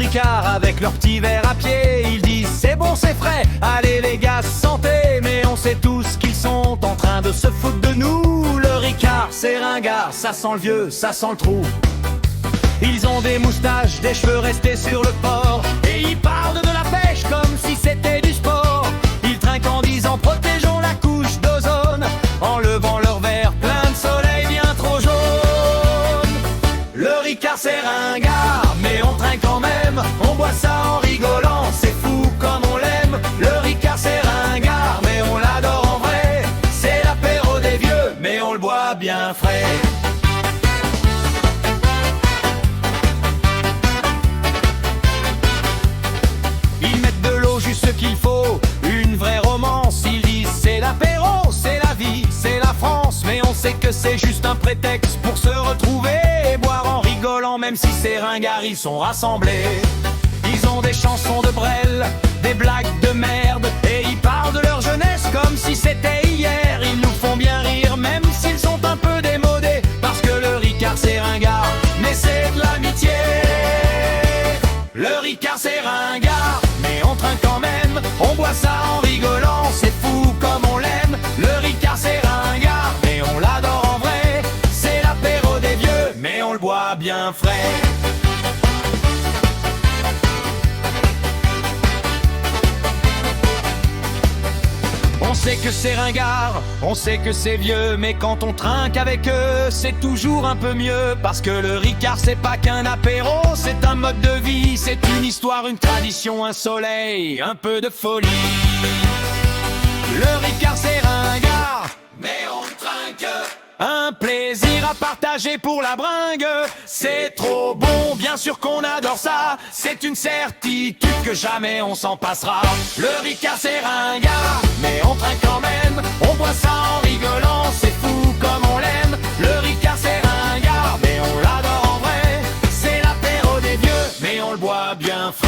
Ricard avec leur petit verre à pied. Ils disent c'est bon, c'est frais, allez les gars, santé. Mais on sait tous qu'ils sont en train de se foutre de nous. Le Ricard c'est ringard, ça sent le vieux, ça sent le trou. Ils ont des moustaches, des cheveux restés sur le port, et ils parlent de la pêche comme si c'était du sport. Ils trinquent en disant protégeons la couche d'ozone, en levant leur verre plein de soleil bien trop jaune. Le Ricard c'est ringard, mais on trinque quand même, on boit ça en rigolant, c'est fou comme on l'aime. Le Ricard c'est ringard, mais on l'adore en vrai, c'est l'apéro des vieux, mais on le boit bien frais. Ils mettent de l'eau juste ce qu'il faut, une vraie romance. Ils disent c'est l'apéro, c'est la vie, c'est la France. Mais on sait que c'est juste un prétexte pour se retrouver et boire en rigolant, même si ces ringards ils sont rassemblés. Ils ont des chansons de Brel, des blagues de merde, et ils parlent de leur jeunesse comme si c'était hier. Ils nous font bien rire même s'ils sont un peu démodés, parce que le Ricard c'est ringard, mais c'est de l'amitié. Le Ricard c'est ringard, mais on trinque quand même, on boit ça en rigolant, c'est fou comme on l'aime. Le Ricard c'est ringard, mais on l'adore en vrai, c'est l'apéro des vieux, mais on le boit bien frais. On sait que c'est ringard, on sait que c'est vieux, mais quand on trinque avec eux, c'est toujours un peu mieux. Parce que le Ricard c'est pas qu'un apéro, c'est un mode de vie, c'est une histoire, une tradition, un soleil, un peu de folie. Le Ricard c'est ringard, mais on trinque. Un plaisir à partager pour la bringue, c'est trop bon, bien sûr qu'on adore ça. C'est une certitude que jamais on s'en passera. Le Ricard c'est ringard, mais on trinque quand même, on boit ça en rigolant, c'est fou comme on l'aime. Le Ricard c'est ringard, mais on l'adore en vrai, c'est l'apéro des vieux, mais on le boit bien frais.